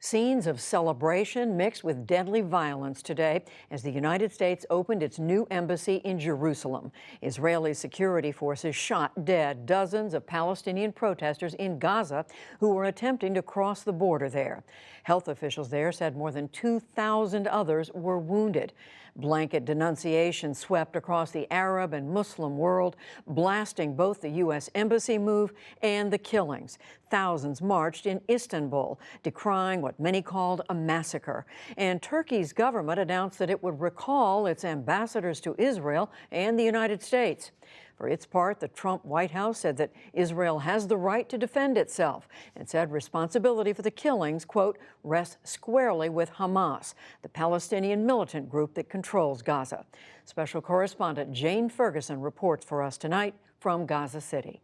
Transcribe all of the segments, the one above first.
Scenes of celebration mixed with deadly violence today as the United States opened its new embassy in Jerusalem. Israeli security forces shot dead dozens of Palestinian protesters in Gaza who were attempting to cross the border there. Health officials there said more than 2,000 others were wounded. Blanket denunciation swept across the Arab and Muslim world, blasting both the U.S. embassy move and the killings. Thousands marched in Istanbul, decrying what many called a massacre. And Turkey's government announced that it would recall its ambassadors to Israel and the United States. For its part, the Trump White House said that Israel has the right to defend itself and said responsibility for the killings, quote, rests squarely with Hamas, the Palestinian militant group that controls Gaza. Special correspondent Jane Ferguson reports for us tonight from Gaza City.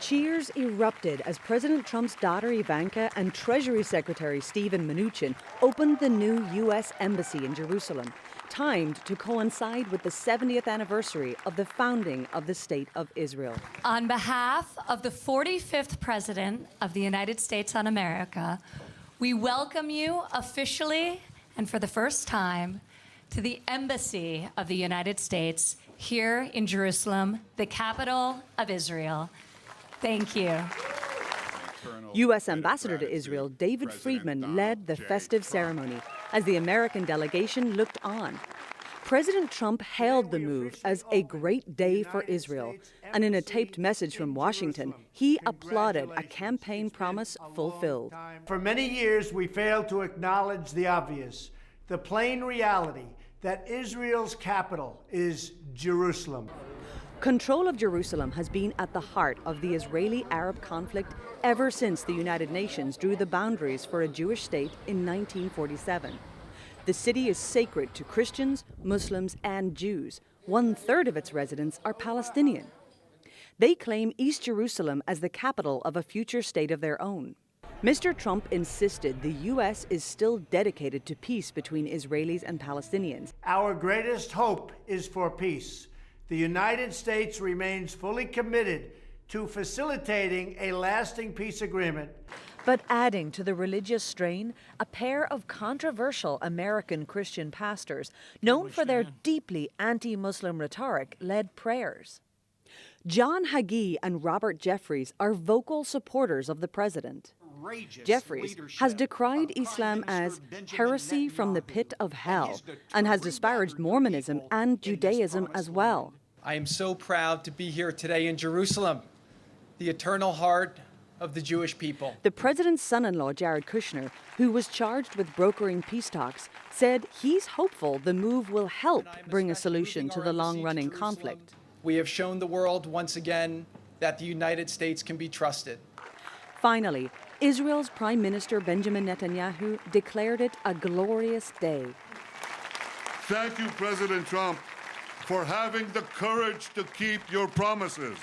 Cheers erupted as President Trump's daughter Ivanka and Treasury Secretary Steven Mnuchin opened the new U.S. Embassy in Jerusalem, timed to coincide with the 70th anniversary of the founding of the State of Israel. On behalf of the 45th President of the United States of America, we welcome you officially and for the first time to the Embassy of the United States here in Jerusalem, the capital of Israel. Thank you. U.S. Ambassador to Israel David Friedman led the festive ceremony as the American delegation looked on. President Trump hailed the move as a great day for Israel, and in a taped message from Washington, he applauded a campaign promise fulfilled. For many years, we failed to acknowledge the obvious, the plain reality that Israel's capital is Jerusalem. Control of Jerusalem has been at the heart of the Israeli-Arab conflict ever since the United Nations drew the boundaries for a Jewish state in 1947. The city is sacred to Christians, Muslims, and Jews. 1/3 of its residents are Palestinian. They claim East Jerusalem as the capital of a future state of their own. Mr. Trump insisted the U.S. is still dedicated to peace between Israelis and Palestinians. Our greatest hope is for peace. The United States remains fully committed to facilitating a lasting peace agreement. But adding to the religious strain, a pair of controversial American Christian pastors, known for their deeply anti-Muslim rhetoric, led prayers. John Hagee and Robert Jeffries are vocal supporters of the president. Jeffries has decried Islam as heresy from the pit of hell and has disparaged Mormonism and Judaism as well. I am so proud to be here today in Jerusalem, the eternal heart of the Jewish people. The president's son-in-law, Jared Kushner, who was charged with brokering peace talks, said he's hopeful the move will help bring a solution to the long-running conflict. We have shown the world once again that the United States can be trusted. Finally, Israel's Prime Minister Benjamin Netanyahu declared it a glorious day. Thank you, President Trump, for having the courage to keep your promises.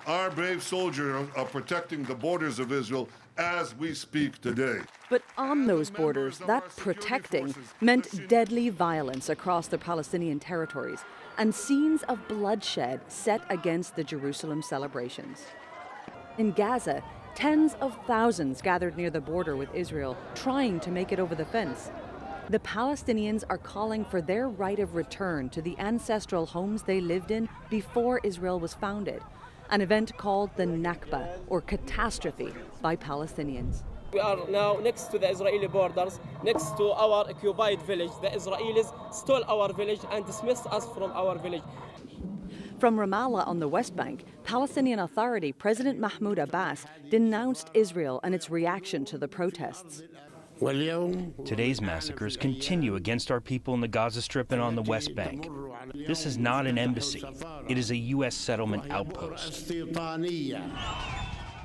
Our brave soldiers are protecting the borders of Israel as we speak today. But on those borders, that protecting meant deadly violence across the Palestinian territories and scenes of bloodshed set against the Jerusalem celebrations. In Gaza, tens of thousands gathered near the border with Israel, trying to make it over the fence. The Palestinians are calling for their right of return to the ancestral homes they lived in before Israel was founded, an event called the Nakba, or catastrophe, by Palestinians. We are now next to the Israeli borders, next to our occupied village. The Israelis stole our village and dismissed us from our village. From Ramallah on the West Bank, Palestinian Authority President Mahmoud Abbas denounced Israel and its reaction to the protests. Today's massacres continue against our people in the Gaza Strip and on the West Bank. This is not an embassy. It is a U.S. settlement outpost.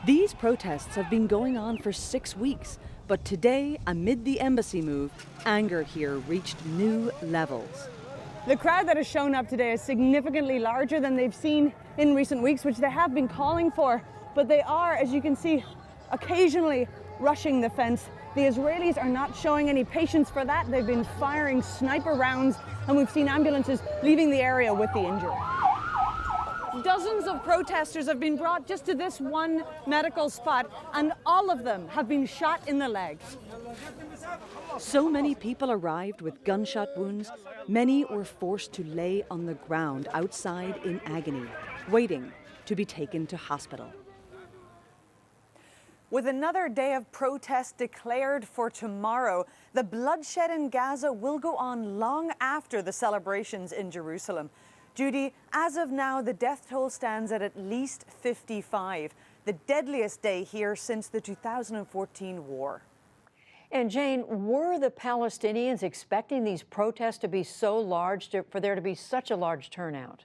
These protests have been going on for 6 weeks, but today, amid the embassy move, anger here reached new levels. The crowd that has shown up today is significantly larger than they've seen in recent weeks, which they have been calling for, but they are, as you can see, occasionally rushing the fence. The Israelis are not showing any patience for that. They've been firing sniper rounds, and we've seen ambulances leaving the area with the injured. Dozens of protesters have been brought just to this one medical spot, and all of them have been shot in the leg. So many people arrived with gunshot wounds, many were forced to lay on the ground outside in agony, waiting to be taken to hospital. With another day of protest declared for tomorrow, the bloodshed in Gaza will go on long after the celebrations in Jerusalem. Judy, as of now, the death toll stands at least 55, the deadliest day here since the 2014 war. And Jane, were the Palestinians expecting these protests to be so large, for there to be such a large turnout?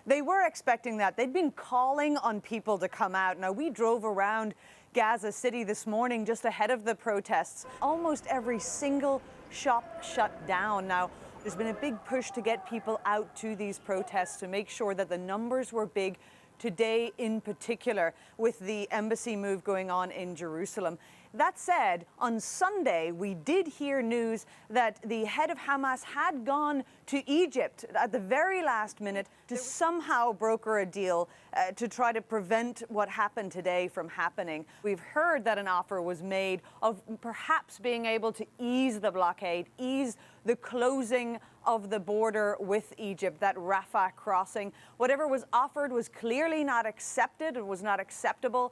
They were expecting that. They'd been calling on people to come out. Now, we drove around Gaza City this morning just ahead of the protests. Almost every single shop shut down. Now, there's been a big push to get people out to these protests to make sure that the numbers were big today in particular, with the embassy move going on in Jerusalem. That said, on Sunday, we did hear news that the head of Hamas had gone to Egypt at the very last minute to somehow broker a deal to try to prevent what happened today from happening. We've heard that an offer was made of perhaps being able to ease the blockade, ease the closing of the border with Egypt, that Rafah crossing. Whatever was offered was clearly not accepted. It was not acceptable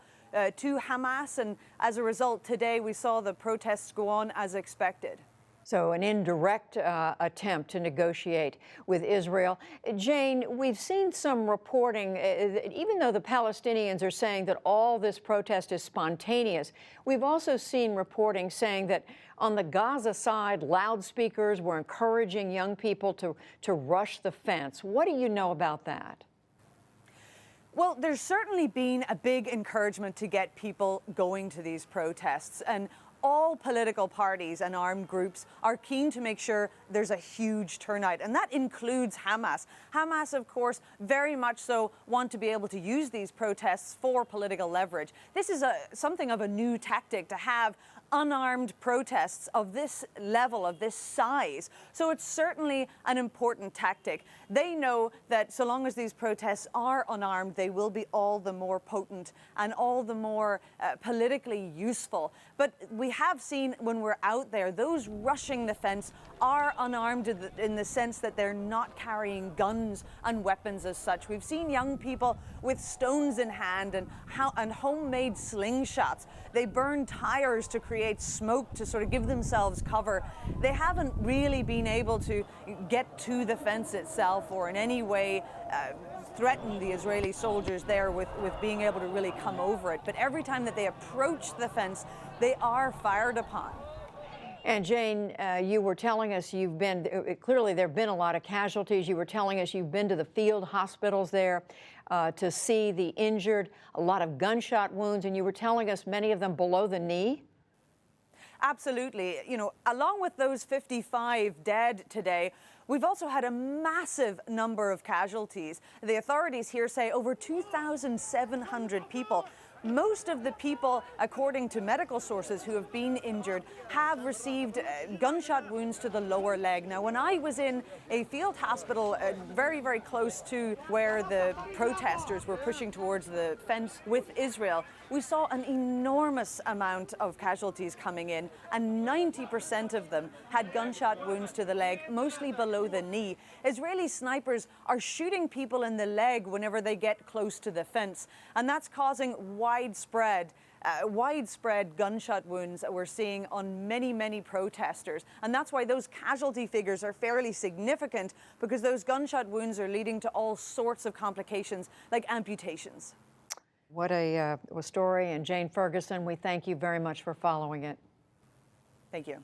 to Hamas, and as a result, today we saw the protests go on as expected. So an indirect attempt to negotiate with Israel. Jane, we've seen some reporting, even though the Palestinians are saying that all this protest is spontaneous, we've also seen reporting saying that on the Gaza side, loudspeakers were encouraging young people to rush the fence. What do you know about that? Well, there's certainly been a big encouragement to get people going to these protests, and all political parties and armed groups are keen to make sure there's a huge turnout, and that includes Hamas. Hamas, of course, very much so want to be able to use these protests for political leverage. This is something of a new tactic to have unarmed protests of this level, of this size. So it's certainly an important tactic. They know that so long as these protests are unarmed, they will be all the more potent and all the more politically useful. But we have seen when we're out there, those rushing the fence are unarmed in the sense that they're not carrying guns and weapons as such. We've seen young people with stones in hand and homemade slingshots. They burn tires to create smoke to sort of give themselves cover. They haven't really been able to get to the fence itself or in any way threaten the Israeli soldiers there with being able to really come over it. But every time that they approach the fence, they are fired upon. And Jane, you were telling us you've been, clearly there have been a lot of casualties. You were telling us you've been to the field hospitals there to see the injured, a lot of gunshot wounds, and you were telling us many of them below the knee. Absolutely. You know, along with those 55 dead today, we've also had a massive number of casualties. The authorities here say over 2,700 people. Most of the people, according to medical sources who have been injured, have received gunshot wounds to the lower leg. Now, when I was in a field hospital very, very close to where the protesters were pushing towards the fence with Israel, we saw an enormous amount of casualties coming in, and 90% of them had gunshot wounds to the leg, mostly below the knee. Israeli snipers are shooting people in the leg whenever they get close to the fence, and that's causing widespread gunshot wounds that we're seeing on many, many protesters. And that's why those casualty figures are fairly significant, because those gunshot wounds are leading to all sorts of complications like amputations. What a story. And Jane Ferguson, we thank you very much for following it. Thank you.